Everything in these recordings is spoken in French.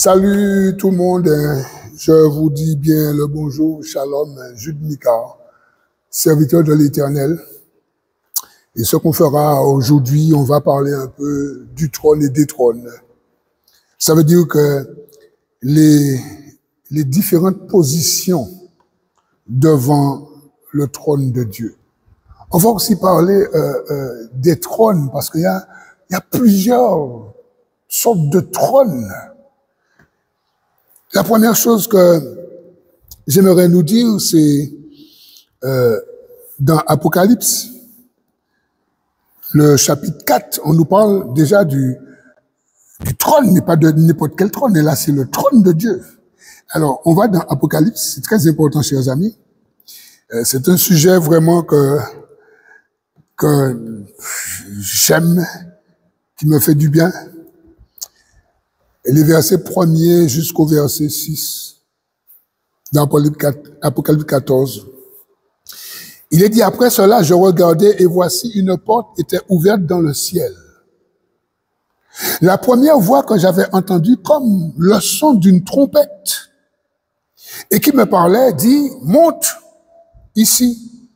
Salut tout le monde, je vous dis bien le bonjour, shalom, Jude Mika, serviteur de l'Éternel. Et ce qu'on fera aujourd'hui, on va parler un peu du trône et des trônes. Ça veut dire que les différentes positions devant le trône de Dieu. On va aussi parler des trônes, parce qu'il y a plusieurs sortes de trônes. La première chose que j'aimerais nous dire, c'est dans Apocalypse, le chapitre 4, on nous parle déjà du trône, mais pas de n'importe quel trône, et là c'est le trône de Dieu. Alors, on va dans Apocalypse, c'est très important, chers amis. C'est un sujet vraiment que j'aime, qui me fait du bien. Et les versets 1er jusqu'au verset 6, dans Apocalypse 14. Il est dit, après cela, je regardais et voici une porte était ouverte dans le ciel. La première voix que j'avais entendue comme le son d'une trompette et qui me parlait dit, monte ici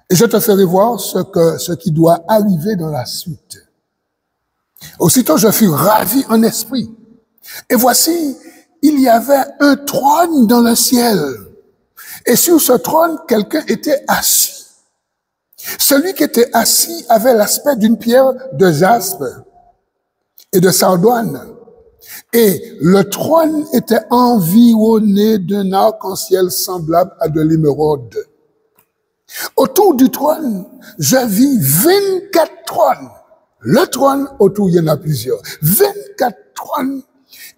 et je te ferai voir ce qui doit arriver dans la suite. Aussitôt, je fus ravi en esprit. Et voici, il y avait un trône dans le ciel. Et sur ce trône, quelqu'un était assis. Celui qui était assis avait l'aspect d'une pierre de jaspe et de sardoine. Et le trône était environné d'un arc-en-ciel semblable à de l'émeraude. Autour du trône, je vis 24 trônes. Le trône, autour, il y en a plusieurs. 24 trônes.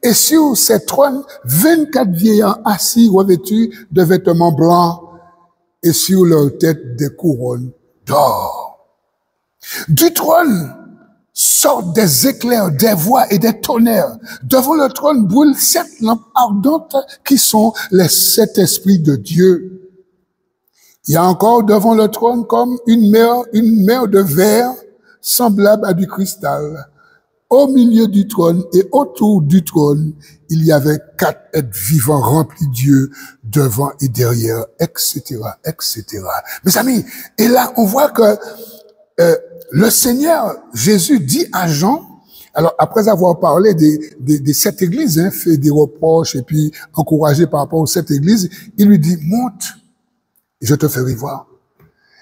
Et sur ces trônes, 24 vieillards assis revêtus de vêtements blancs et sur leur tête des couronnes d'or. Du trône sortent des éclairs, des voix et des tonnerres. Devant le trône brûlent 7 lampes ardentes qui sont les 7 esprits de Dieu. Il y a encore devant le trône comme une mer de verre semblable à du cristal. Au milieu du trône et autour du trône, il y avait 4 êtres vivants remplis de Dieu devant et derrière, etc., etc. Mes amis, et là, on voit que le Seigneur Jésus dit à Jean, alors après avoir parlé des 7 églises, fait des reproches et puis encouragé par rapport aux 7 églises, il lui dit, monte, et je te ferai voir.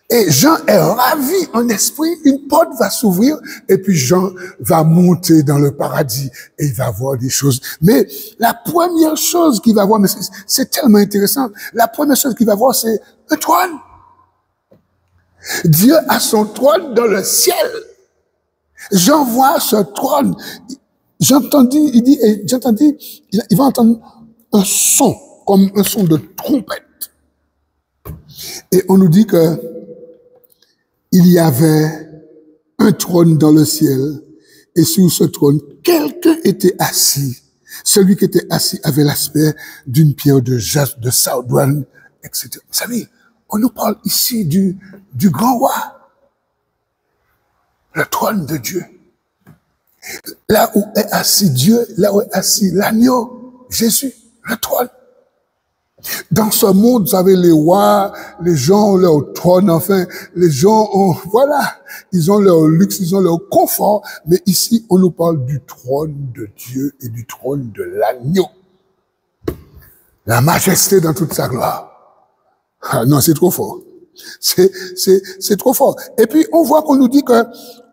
Et Jean est ravi en esprit, une porte va s'ouvrir et puis Jean va monter dans le paradis et il va voir des choses. Mais la première chose qu'il va voir, mais c'est tellement intéressant, la première chose qu'il va voir, c'est un trône. Dieu a son trône dans le ciel. Jean voit ce trône. J'entendis, il va entendre un son, comme un son de trompette. Et on nous dit que il y avait un trône dans le ciel, et sur ce trône, quelqu'un était assis. Celui qui était assis avait l'aspect d'une pierre de jaspe, de sardoine, etc. Vous savez, on nous parle ici du grand roi, le trône de Dieu. Là où est assis Dieu, là où est assis l'agneau, Jésus, le trône. Dans ce monde, vous savez, les rois, les gens ont leur trône, enfin, les gens ont, voilà, ils ont leur luxe, ils ont leur confort, mais ici, on nous parle du trône de Dieu et du trône de l'agneau. La majesté dans toute sa gloire. Ah non, c'est trop fort. C'est trop fort. Et puis, on voit qu'on nous dit que,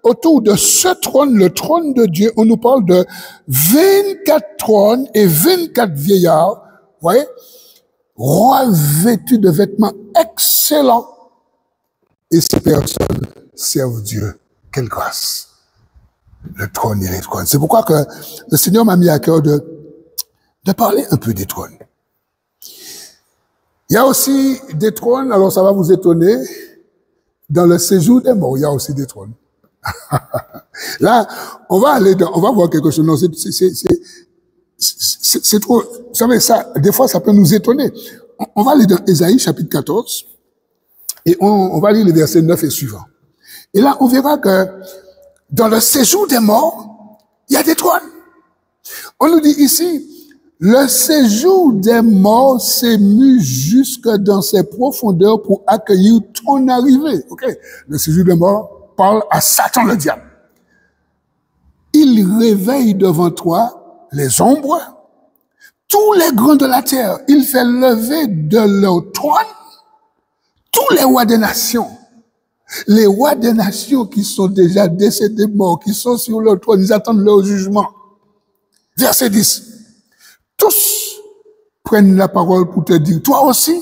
autour de ce trône, le trône de Dieu, on nous parle de 24 trônes et 24 vieillards, vous voyez, revêtus de vêtements excellents. Et ces personnes servent Dieu. Quelle grâce. Le trône et les trônes. C'est pourquoi que le Seigneur m'a mis à cœur de parler un peu des trônes. Il y a aussi des trônes, alors ça va vous étonner, dans le séjour des morts, il y a aussi des trônes. Là, on va voir quelque chose. Non, c'est trop, vous savez, ça, des fois, ça peut nous étonner. On va aller dans Ésaïe, chapitre 14, et on va lire les versets 9 et suivants. Et là, on verra que dans le séjour des morts, il y a des trônes. On nous dit ici, Le séjour des morts s'émue jusque dans ses profondeurs pour accueillir ton arrivée. Ok? Le séjour des morts parle à Satan le diable. Il réveille devant toi les ombres, tous les grands de la terre. Il fait lever de leur trône tous les rois des nations. Les rois des nations qui sont déjà décédés morts, qui sont sur leur trône, ils attendent leur jugement. Verset 10. Tous prennent la parole pour te dire, toi aussi,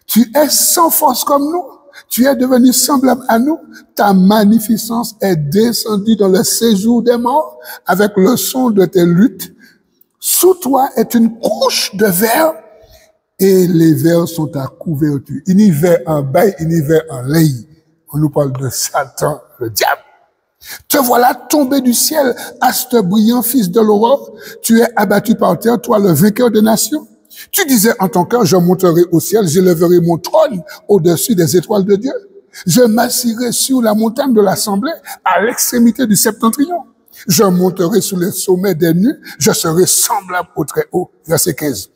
tu es sans force comme nous, tu es devenu semblable à nous, ta magnificence est descendue dans le séjour des morts avec le son de tes luttes. Sous toi est une couche de verre et les vers sont ta couverture. Il y va en bail, il y va en lait. On nous parle de Satan, le diable. Te voilà tombé du ciel, astre brillant, fils de l'aurore. Tu es abattu par terre, toi le vainqueur des nations. Tu disais en ton cœur, je monterai au ciel, j'élèverai mon trône au-dessus des étoiles de Dieu. Je m'assirai sur la montagne de l'assemblée, à l'extrémité du septentrion. Je monterai sur les sommets des nues, je serai semblable au très haut. Verset 15.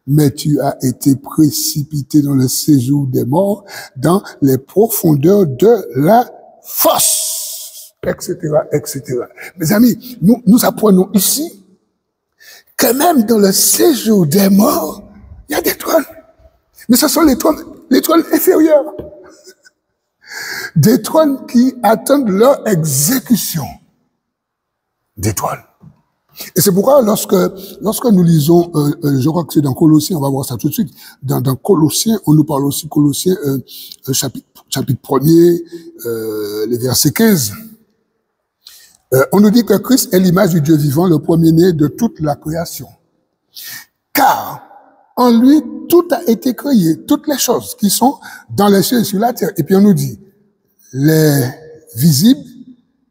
Mais tu as été précipité dans le séjour des morts, dans les profondeurs de la fosse, etc., etc. Mes amis, nous apprenons ici que même dans le séjour des morts, il y a des trônes. Mais ce sont les trônes inférieurs. Des trônes qui attendent leur exécution. Des trônes. Et c'est pourquoi lorsque nous lisons, je crois que c'est dans Colossiens, on va voir ça tout de suite, dans Colossiens, on nous parle aussi Colossiens, chapitre 1er, les versets 15. On nous dit que Christ est l'image du Dieu vivant, le premier-né de toute la création. Car en lui, tout a été créé, toutes les choses qui sont dans les cieux et sur la terre. Et puis on nous dit, les visibles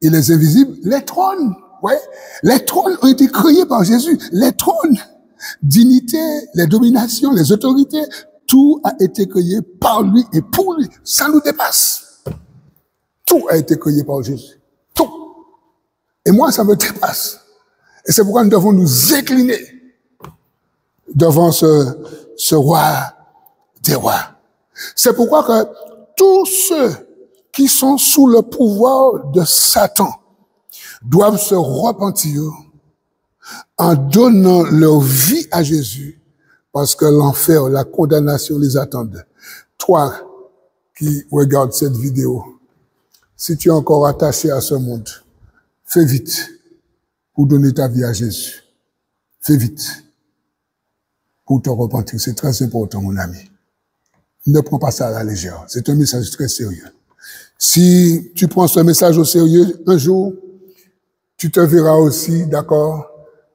et les invisibles, les trônes. Ouais, les trônes ont été créés par Jésus. Les trônes, dignité, les dominations, les autorités, tout a été créé par lui et pour lui. Ça nous dépasse. Tout a été créé par Jésus. Tout. Et moi, ça me dépasse. Et c'est pourquoi nous devons nous incliner devant ce roi des rois. C'est pourquoi que tous ceux qui sont sous le pouvoir de Satan doivent se repentir en donnant leur vie à Jésus parce que l'enfer, la condamnation les attendent. Toi qui regardes cette vidéo, si tu es encore attaché à ce monde, fais vite pour donner ta vie à Jésus. Fais vite pour te repentir. C'est très important, mon ami. Ne prends pas ça à la légère. C'est un message très sérieux. Si tu prends ce message au sérieux, un jour, tu te verras aussi, d'accord,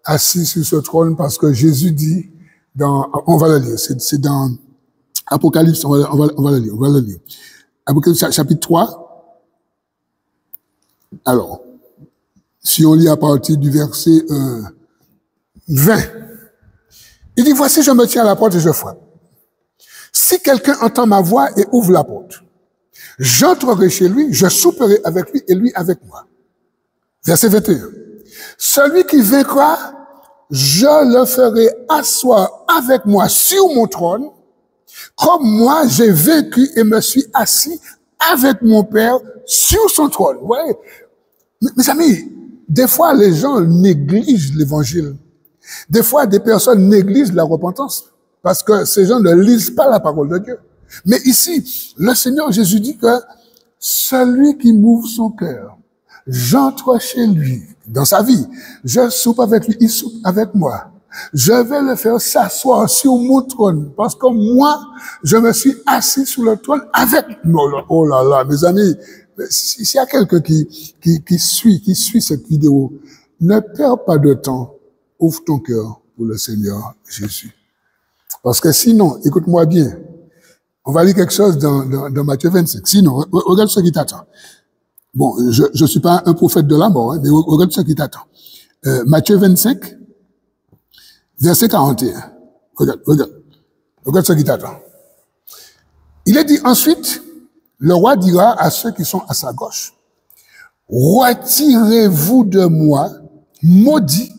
assis sur ce trône parce que Jésus dit on va le lire, c'est dans Apocalypse, on va le lire. Apocalypse chapitre 3. Alors, si on lit à partir du verset 20, il dit, voici, je me tiens à la porte et je frappe. Si quelqu'un entend ma voix et ouvre la porte, j'entrerai chez lui, je souperai avec lui et lui avec moi. Verset 21. Celui qui vaincra, je le ferai asseoir avec moi sur mon trône, comme moi j'ai vaincu et me suis assis avec mon Père sur son trône. Vous voyez, mes amis, des fois les gens négligent l'évangile. Des fois des personnes négligent la repentance parce que ces gens ne lisent pas la parole de Dieu. Mais ici, le Seigneur Jésus dit que celui qui m'ouvre son cœur, j'entre chez lui, dans sa vie. Je soupe avec lui, il soupe avec moi. Je vais le faire s'asseoir sur mon trône, parce que moi, je me suis assis sur le trône avec moi. Oh là là, mes amis, s'il y a quelqu'un qui suit cette vidéo, ne perds pas de temps, ouvre ton cœur pour le Seigneur Jésus. Parce que sinon, écoute-moi bien, on va lire quelque chose dans Matthieu 25. Sinon, regarde ce qui t'attend. Bon, je suis pas un prophète de la mort, hein, mais regarde ce qui t'attend. Matthieu 25, verset 41. Regarde ce qui t'attend. Il est dit ensuite, le roi dira à ceux qui sont à sa gauche, retirez-vous de moi, maudits,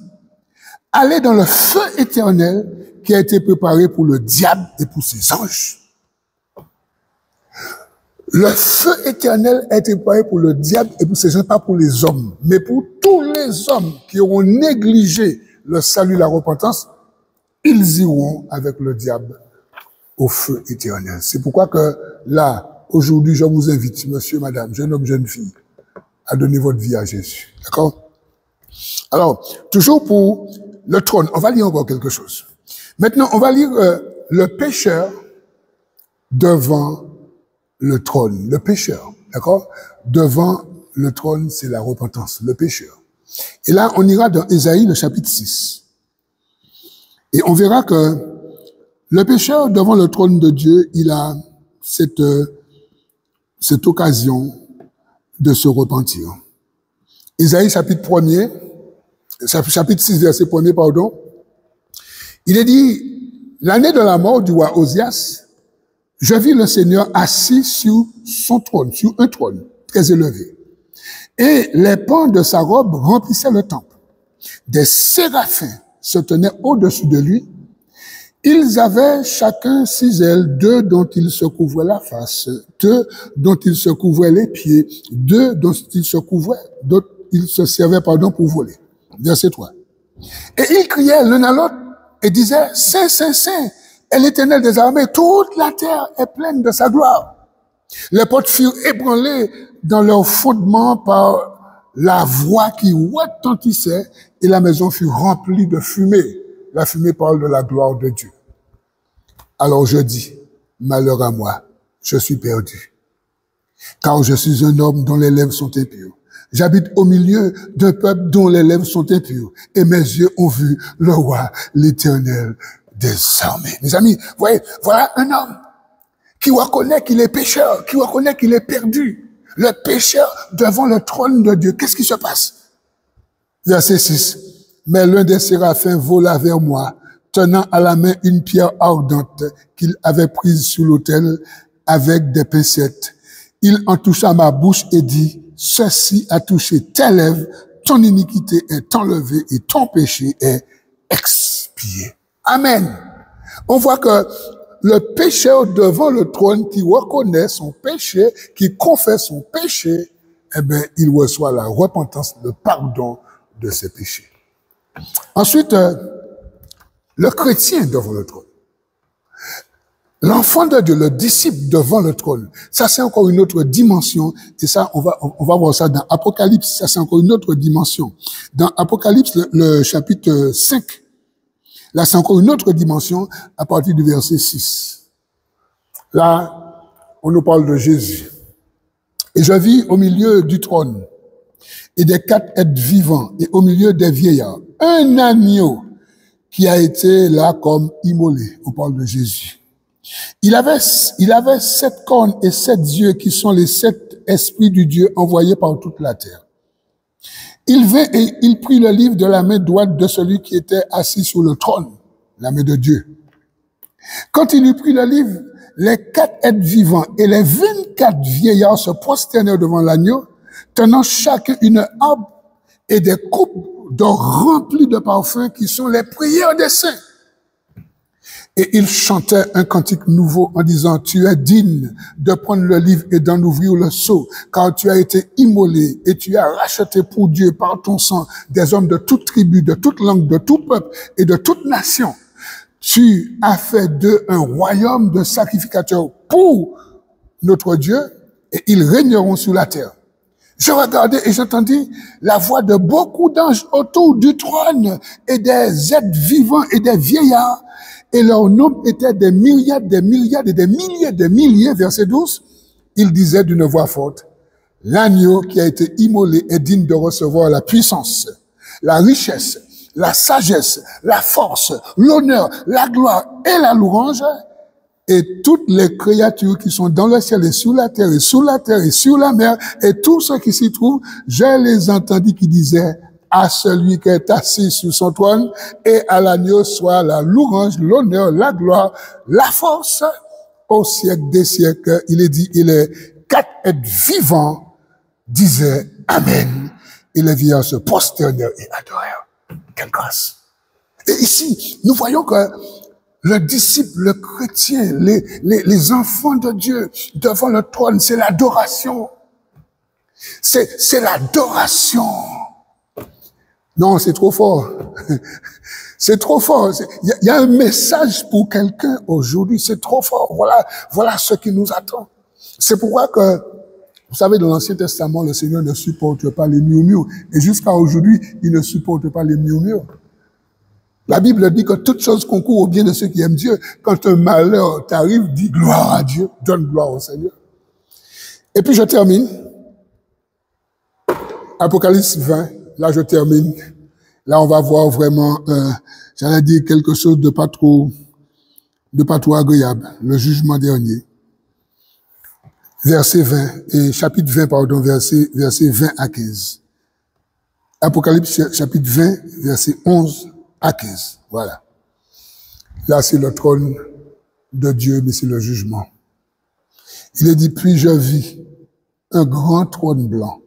aller dans le feu éternel qui a été préparé pour le diable et pour ses anges. Le feu éternel a été préparé pour le diable et pour ses anges, pas pour les hommes, mais pour tous les hommes qui auront négligé le salut et la repentance, ils iront avec le diable au feu éternel. C'est pourquoi que là, aujourd'hui, je vous invite, monsieur, madame, jeune homme, jeune fille, à donner votre vie à Jésus. D'accord? Alors, toujours pour le trône, on va lire encore quelque chose. Maintenant, on va lire le pécheur devant le trône. Le pécheur, d'accord? Devant le trône, c'est la repentance, le pécheur. Et là, on ira dans Ésaïe, le chapitre 6. Et on verra que le pécheur devant le trône de Dieu, il a cette occasion de se repentir. Ésaïe, chapitre 6, verset 1er, pardon. Il est dit, l'année de la mort du roi Osias, je vis le Seigneur assis sur son trône, sur un trône très élevé. Et les pans de sa robe remplissaient le temple. Des séraphins se tenaient au-dessus de lui. Ils avaient chacun 6 ailes, 2 dont ils se couvraient la face, 2 dont ils se couvraient les pieds, 2 dont ils se servaient, pour voler. Verset 3. Et ils criaient l'un à l'autre et disaient, Saint, Saint, Saint, est l'Éternel des armées, toute la terre est pleine de sa gloire. Les portes furent ébranlées dans leur fondement par la voix qui retentissait et la maison fut remplie de fumée. La fumée parle de la gloire de Dieu. Alors je dis, malheur à moi, je suis perdu. Car je suis un homme dont les lèvres sont impures. J'habite au milieu d'un peuple dont les lèvres sont impures. Et mes yeux ont vu le roi, l'Éternel des armées. Mes amis, voyez, voilà un homme qui reconnaît qu'il est pécheur, qui reconnaît qu'il est perdu. Le pécheur devant le trône de Dieu. Qu'est-ce qui se passe? Verset 6. Mais l'un des séraphins vola vers moi, tenant à la main une pierre ardente qu'il avait prise sur l'autel avec des pincettes. Il en toucha ma bouche et dit, ceci a touché tes lèvres, ton iniquité est enlevée et ton péché est expié. Amen. On voit que le pécheur devant le trône qui reconnaît son péché, qui confesse son péché, eh bien, il reçoit la repentance, le pardon de ses péchés. Ensuite, le chrétien devant le trône. L'enfant de Dieu, le disciple devant le trône. Ça, c'est encore une autre dimension. Et ça, on va voir ça dans Apocalypse. Ça, c'est encore une autre dimension. Dans Apocalypse, le chapitre 5. Là, c'est encore une autre dimension à partir du verset 6. Là, on nous parle de Jésus. Et je vis au milieu du trône et des 4 êtres vivants et au milieu des vieillards un agneau qui a été là comme immolé. On parle de Jésus. Il avait 7 cornes et 7 yeux qui sont les 7 esprits du Dieu envoyés par toute la terre. Il vint et il prit le livre de la main droite de celui qui était assis sur le trône, la main de Dieu. Quand il eut pris le livre, les 4 êtres vivants et les 24 vieillards se prosternèrent devant l'agneau, tenant chacun une harpe et des coupes d'or remplies de parfums qui sont les prières des saints. Et il chantait un cantique nouveau en disant, tu es digne de prendre le livre et d'en ouvrir le sceau, car tu as été immolé et tu as racheté pour Dieu par ton sang des hommes de toute tribu, de toute langue, de tout peuple et de toute nation. Tu as fait d'eux un royaume de sacrificateurs pour notre Dieu et ils régneront sur la terre. Je regardais et j'entendis la voix de beaucoup d'anges autour du trône et des êtres vivants et des vieillards. Et leur nombre était des myriades, des milliards et des milliers, des milliers. Verset 12, ils disaient d'une voix forte, l'agneau qui a été immolé est digne de recevoir la puissance, la richesse, la sagesse, la force, l'honneur, la gloire et la louange. Et toutes les créatures qui sont dans le ciel et sur la terre et sous la terre et sur la mer et tous ceux qui s'y trouvent, je les entendis qui disaient, à celui qui est assis sur son trône et à l'agneau soit la louange, l'honneur, la gloire, la force au siècle des siècles. Il est dit, et les 4 êtres vivants disaient Amen. Et les vieillards se prosternèrent et adorèrent. Quelle grâce! Et ici, nous voyons que le disciple, le chrétien, les enfants de Dieu devant le trône, c'est l'adoration. C'est l'adoration. Non, c'est trop fort. C'est trop fort. Il y a un message pour quelqu'un aujourd'hui. C'est trop fort. Voilà ce qui nous attend. C'est pourquoi que, vous savez, dans l'Ancien Testament, le Seigneur ne supporte pas les murmures. Et jusqu'à aujourd'hui, il ne supporte pas les murmures. La Bible dit que toute chose concourt au bien de ceux qui aiment Dieu. Quand un malheur t'arrive, dis gloire à Dieu, donne gloire au Seigneur. Et puis je termine. Apocalypse 20, là je termine. Là on va voir vraiment, j'allais dire quelque chose de pas trop agréable. Le jugement dernier. Verset 20, et chapitre 20, pardon, verset 20 à 15. Apocalypse chapitre 20, verset 11 à 15. Voilà. Là, c'est le trône de Dieu, mais c'est le jugement. Il est dit, puis je vis un grand trône blanc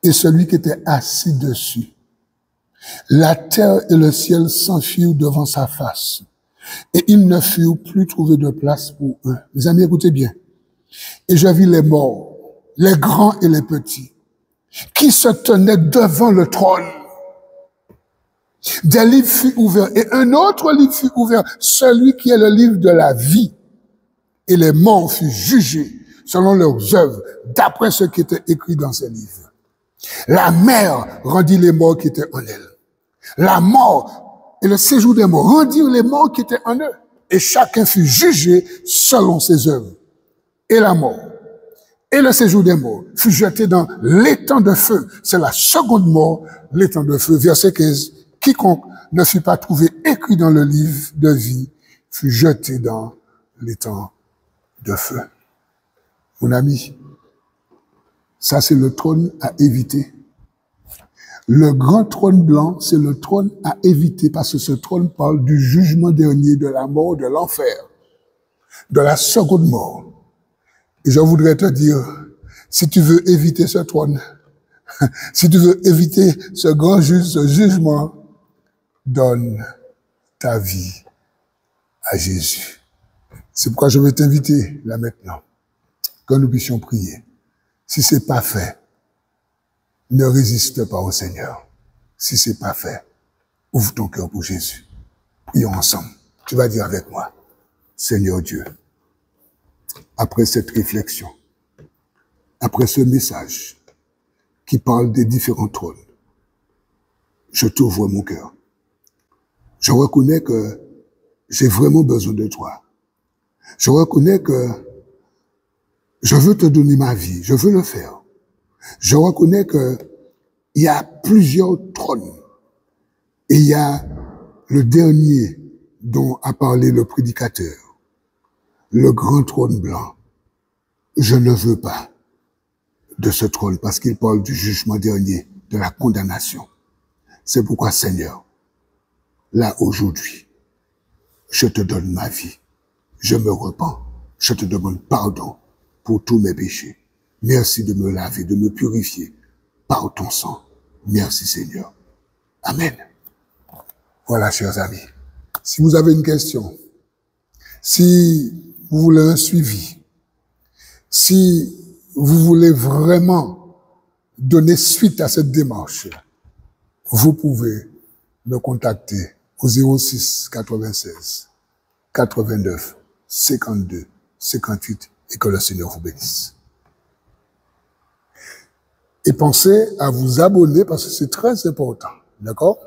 et celui qui était assis dessus. La terre et le ciel s'enfuirent devant sa face et ils ne furent plus trouvés de place pour eux. Les amis, écoutez bien. Et je vis les morts, les grands et les petits, qui se tenaient devant le trône. Des livres furent ouverts, et un autre livre fut ouvert, celui qui est le livre de la vie. Et les morts furent jugés selon leurs œuvres, d'après ce qui était écrit dans ces livres. La mer rendit les morts qui étaient en elle. La mort et le séjour des morts rendirent les morts qui étaient en eux. Et chacun fut jugé selon ses œuvres. Et la mort, et le séjour des morts, fut jeté dans l'étang de feu. C'est la seconde mort, l'étang de feu. Verset 15. Quiconque ne fut pas trouvé écrit dans le livre de vie fut jeté dans l'étang de feu. Mon ami, ça c'est le trône à éviter. Le grand trône blanc, c'est le trône à éviter parce que ce trône parle du jugement dernier, de la mort, de l'enfer, de la seconde mort. Et je voudrais te dire, si tu veux éviter ce trône, si tu veux éviter ce grand jugement, donne ta vie à Jésus. C'est pourquoi je veux t'inviter là maintenant, que nous puissions prier. Si c'est pas fait, ne résiste pas au Seigneur. Si c'est pas fait, ouvre ton cœur pour Jésus. Prions ensemble. Tu vas dire avec moi, Seigneur Dieu, après cette réflexion, après ce message qui parle des différents trônes, je t'ouvre mon cœur. Je reconnais que j'ai vraiment besoin de toi. Je reconnais que je veux te donner ma vie, je veux le faire. Je reconnais que il y a plusieurs trônes et il y a le dernier dont a parlé le prédicateur, le grand trône blanc. Je ne veux pas de ce trône parce qu'il parle du jugement dernier, de la condamnation. C'est pourquoi, Seigneur, là aujourd'hui, je te donne ma vie. Je me repens. Je te demande pardon pour tous mes péchés. Merci de me laver, de me purifier par ton sang. Merci Seigneur. Amen. Voilà, chers amis. Si vous avez une question, si vous voulez un suivi, si vous voulez vraiment donner suite à cette démarche, vous pouvez me contacter au 06 96 89 52 58 et que le Seigneur vous bénisse. Et pensez à vous abonner parce que c'est très important. D'accord?